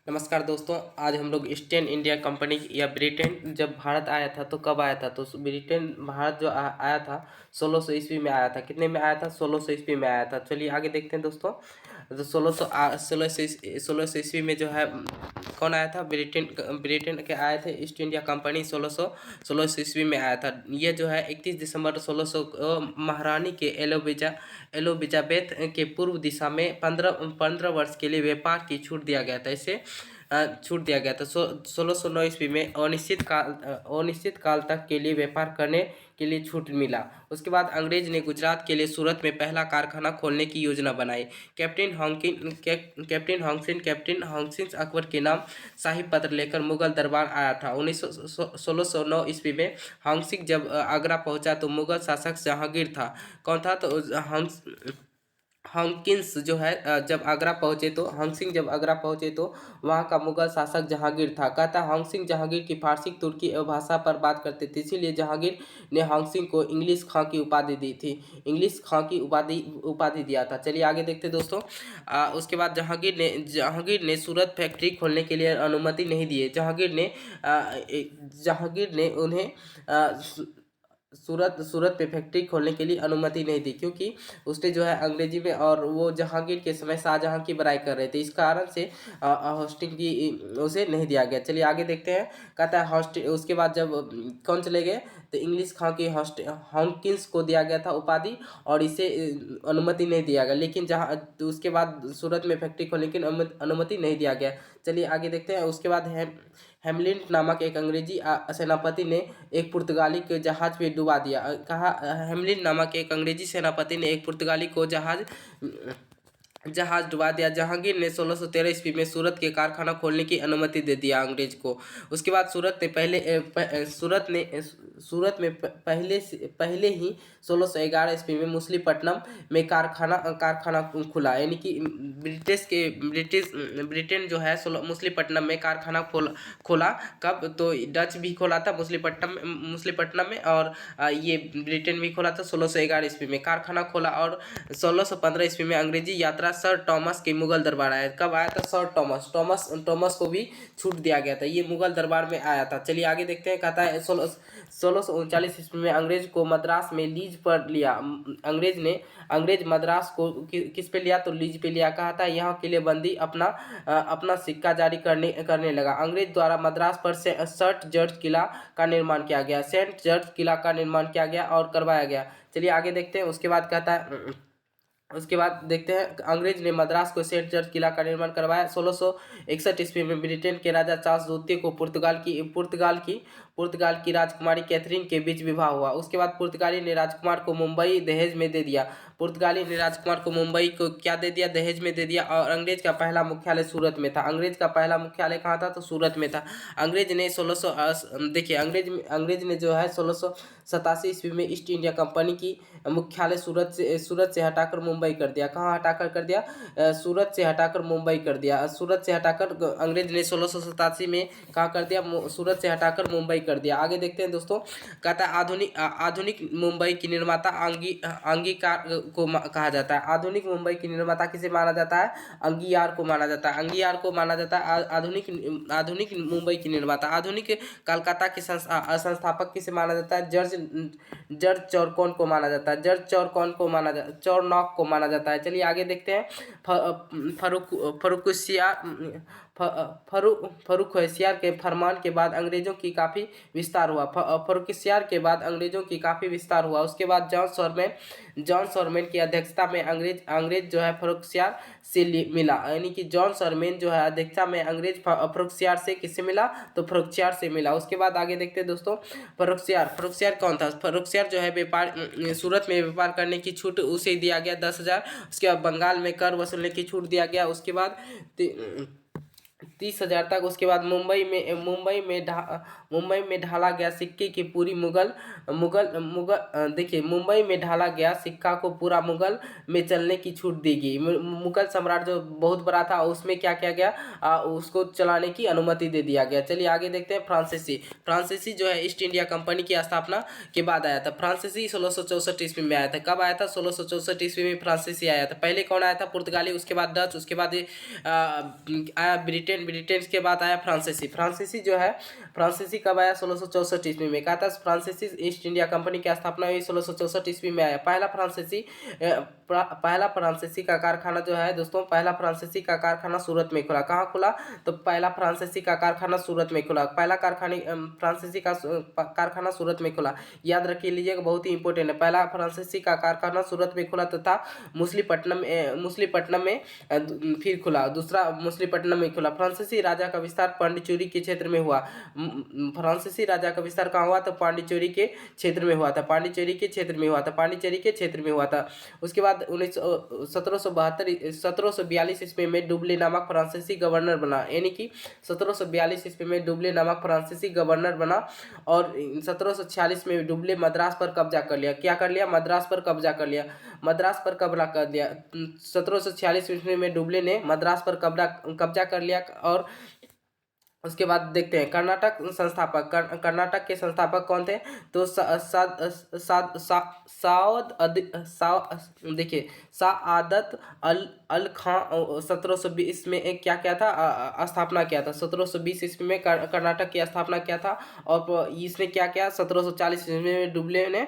नमस्कार दोस्तों। आज हम लोग ईस्ट इंडिया कंपनी या ब्रिटेन जब भारत आया था तो कब आया था, तो ब्रिटेन भारत जो आया था 1600 ईस्वी में आया था। कितने में आया था? 1600 ईस्वी में आया था। चलिए आगे देखते हैं दोस्तों। तो 1600 ईस्वी में जो है कौन आया था? ब्रिटेन ब्रिटेन के आए थे ईस्ट इंडिया कंपनी। 1600 ईस्वी में आया था। ये जो है 31 दिसंबर 1600 महारानी के एलिजाबेथ के पूर्व दिशा में 15 वर्ष के लिए व्यापार की छूट दिया गया था। इसे छूट दिया गया था। 1609 ईस्वी में अनिश्चित काल तक के लिए व्यापार करने के लिए छूट मिला। उसके बाद अंग्रेज ने गुजरात के लिए सूरत में पहला कारखाना खोलने की योजना बनाई। कैप्टन हॉकिंस अकबर के नाम शाही पत्र लेकर मुगल दरबार आया था। 1609 ईस्वी में हॉकिंस जब आगरा पहुंचा तो मुगल शासक जहांगीर था। कौन था? तो हॉकिंस जो है हॉकिंस जब आगरा पहुंचे तो वहाँ का मुगल शासक जहांगीर था। कहता हॉकिंस जहांगीर की फारसी तुर्की भाषा पर बात करते थे, इसीलिए जहांगीर ने हॉकिंस को इंग्लिश खां की उपाधि दी थी। इंग्लिश खां की उपाधि दिया था। चलिए आगे देखते दोस्तों। उसके बाद जहांगीर ने सूरत फैक्ट्री खोलने के लिए अनुमति नहीं दी। जहांगीर ने उन्हें सूरत पे फैक्ट्री खोलने के लिए अनुमति नहीं दी, क्योंकि उसने जो है अंग्रेजी में, और वो जहांगीर के समय शाहजहां की बड़ाई कर रहे थे, इस कारण से हॉस्टिंग की उसे नहीं दिया गया। चलिए आगे देखते हैं। कहता है हॉस्टिंग। उसके बाद जब कौन चले गए तो इंग्लिश खां की हॉकिंस को दिया गया था उपाधि, और इसे अनुमति नहीं दिया गया। लेकिन जहाँ तो उसके बाद सूरत में फैक्ट्री खोलने की अनुमति नहीं दिया गया। चलिए आगे देखते हैं। उसके बाद हेमलिन नामक एक अंग्रेजी सेनापति ने एक पुर्तगाली के जहाज पे डुबा दिया। कहा हेमलिन नामक एक अंग्रेजी सेनापति ने एक पुर्तगाली को जहाज डुबा दिया। जहांगीर ने 1613 ईस्वी में सूरत के कारखाना खोलने की अनुमति दे दिया अंग्रेज को। उसके बाद सूरत में पहले ही 1611 ईस्वी में मछलीपट्टनम में कारखाना खुला। यानी कि ब्रिटेन जो है मछलीपट्टनम में कारखाना खोला। कब? तो डच भी खोला था मछलीपट्टनम में, और ये ब्रिटेन भी खोला था 1611 ईस्वी में कारखाना खोला। और 1615 ईस्वी में अंग्रेजी यात्रा सर टॉमस के मुगल दरबार आया। कब आया था? सर टॉमस को भी छूट दिया गया था। ये मुगल दरबार में आया था। चलिए आगे देखते हैं। कहता है 1639 ईस्वी में अंग्रेज को मद्रास में लीज पर लिया। अंग्रेज मद्रास को किस पे लिया? तो लीज पे लिया। कहा था यहाँ के लिए बंदी अपना सिक्का जारी करने लगा। अंग्रेज द्वारा मद्रास पर सेंट जॉर्ज किला का निर्माण किया गया और करवाया गया। चलिए आगे देखते हैं। उसके बाद देखते हैं। अंग्रेज ने मद्रास को सेंट जॉर्ज किला का निर्माण करवाया। 1661 ईस्वी में ब्रिटेन के राजा चार्ल्स द्वितीय को पुर्तगाल की राजकुमारी कैथरीन के बीच विवाह हुआ। उसके बाद पुर्तगाली ने राजकुमार को मुंबई दहेज में दे दिया। क्या दे दिया? दहेज में दे दिया। और अंग्रेज का पहला मुख्यालय सूरत में था। अंग्रेज का पहला मुख्यालय कहाँ था? तो सूरत में था। अंग्रेज ने अंग्रेज ने जो है 1687 ईस्वी में ईस्ट इंडिया कंपनी की मुख्यालय सूरत से हटाकर मुंबई कर दिया। कहाँ हटाकर कर दिया? सूरत से हटाकर मुंबई कर दिया। सूरत से हटाकर अंग्रेज ने 1687 में कहाँ कर दिया? सूरत से हटाकर मुंबई कर दिया। आगे देखते हैं दोस्तों। कहता है आधुनिक मुंबई की निर्माता अंगीकार को कहा जाता है। आधुनिक मुंबई की निर्माता किसे माना जाता है? अंगियार को माना जाता है। आधुनिक मुंबई की निर्माता। आधुनिक कलकत्ता के संस्थापक किसे माना जाता है? जॉर्ज चौरनॉक को माना जाता है। चौरनॉक को माना जाता है। चलिए आगे देखते हैं। फर्रुखसियार के फरमान के बाद अंग्रेजों की काफ़ी विस्तार हुआ। फर्रुखसियार के बाद अंग्रेजों की काफ़ी विस्तार हुआ। उसके बाद जॉन सॉरमैन की अध्यक्षता में अंग्रेज जो है फर्रुखसियार से मिला। यानी कि जॉन सॉरमैन जो है अध्यक्षता में अंग्रेज फर्रुखसियार से किससे मिला? तो फर्रुखसियार से मिला। उसके बाद आगे देखते हैं दोस्तों। फर्रुखसियार कौन था? फर्रुखसियार जो है सूरत में व्यापार करने की छूट उसे दिया गया 10,000। उसके बाद बंगाल में कर वसूलने की छूट दिया गया। उसके बाद 30,000 तक। उसके बाद मुंबई में ढाला गया सिक्के की पूरी देखिए, मुंबई में ढाला गया सिक्का को पूरा मुगल में चलने की छूट दी गई। मुगल सम्राट जो बहुत बड़ा था उसमें क्या किया गया? उसको चलाने की अनुमति दे दिया गया। चलिए आगे देखते हैं। फ्रांसीसी जो है ईस्ट इंडिया कंपनी की स्थापना के बाद आया था। फ्रांसीसी 1664 ईस्वी में आया था। कब आया था? 1664 ईस्वी में फ्रांसीसी आया था। पहले कौन आया था? पुर्तगाली, उसके बाद डच, उसके बाद आया ब्रिटेन ब्रिटेन के बाद आया फ्रांसीसी। फ्रांसीसी जो है, फ्रांसीसी कब आया? 1664 ईस्वी में। कहा था फ्रांसीसी ईस्ट इंडिया कंपनी की स्थापना हुई 1664 ईस्वी में आया। पहला फ्रांसीसी का कारखाना जो है दोस्तों, पहला फ्रांसीसी का कारखाना सूरत में खुला। कहाँ खुला? तो पहला फ्रांसीसी का कारखाना सूरत में खुला। पहला फ्रांसीसी का कारखाना सूरत में खुला। याद रखिए लीजिएगा, बहुत ही इंपॉर्टेंट है। पहला फ्रांसीसी का कारखाना सूरत में खुला तथा मुसलीपट्टनम में फिर खुला। दूसरा मुसलीपट्टनम में खुला। फ्रांसीसी राजा का विस्तार पांडिचेरी के क्षेत्र में हुआ। फ्रांसीसी राजा का विस्तार कहाँ हुआ? तो पांडिचेरी के क्षेत्र में हुआ था। पांडिचेरी के क्षेत्र में हुआ था। पांडिचेरी के क्षेत्र में हुआ था। उसके बाद 1742 ईस्वी में डुब्ले नामक फ्रांसीसी गवर्नर बना। यानी कि 1742 ईस्वी में डुब्ले नामक फ्रांसीसी गवर्नर बना और 1746 में डुब्ले मद्रास पर कब्जा कर लिया। क्या कर लिया? मद्रास पर कब्जा कर लिया। मद्रास पर कब्जा कर दिया। 1746 ईस्वी में डुब्ले ने मद्रास पर कब्जा कर लिया। और उसके बाद देखते हैं कर्नाटक संस्थापक। कर्नाटक के संस्थापक कौन थे? तो देखिए सादत अल खां 1720 में एक क्या था, स्थापना किया था। 1720 ईस्वी में कर्नाटक की स्थापना किया था। और इसने क्या किया? 1740 ईस्वी में डुब्ले ने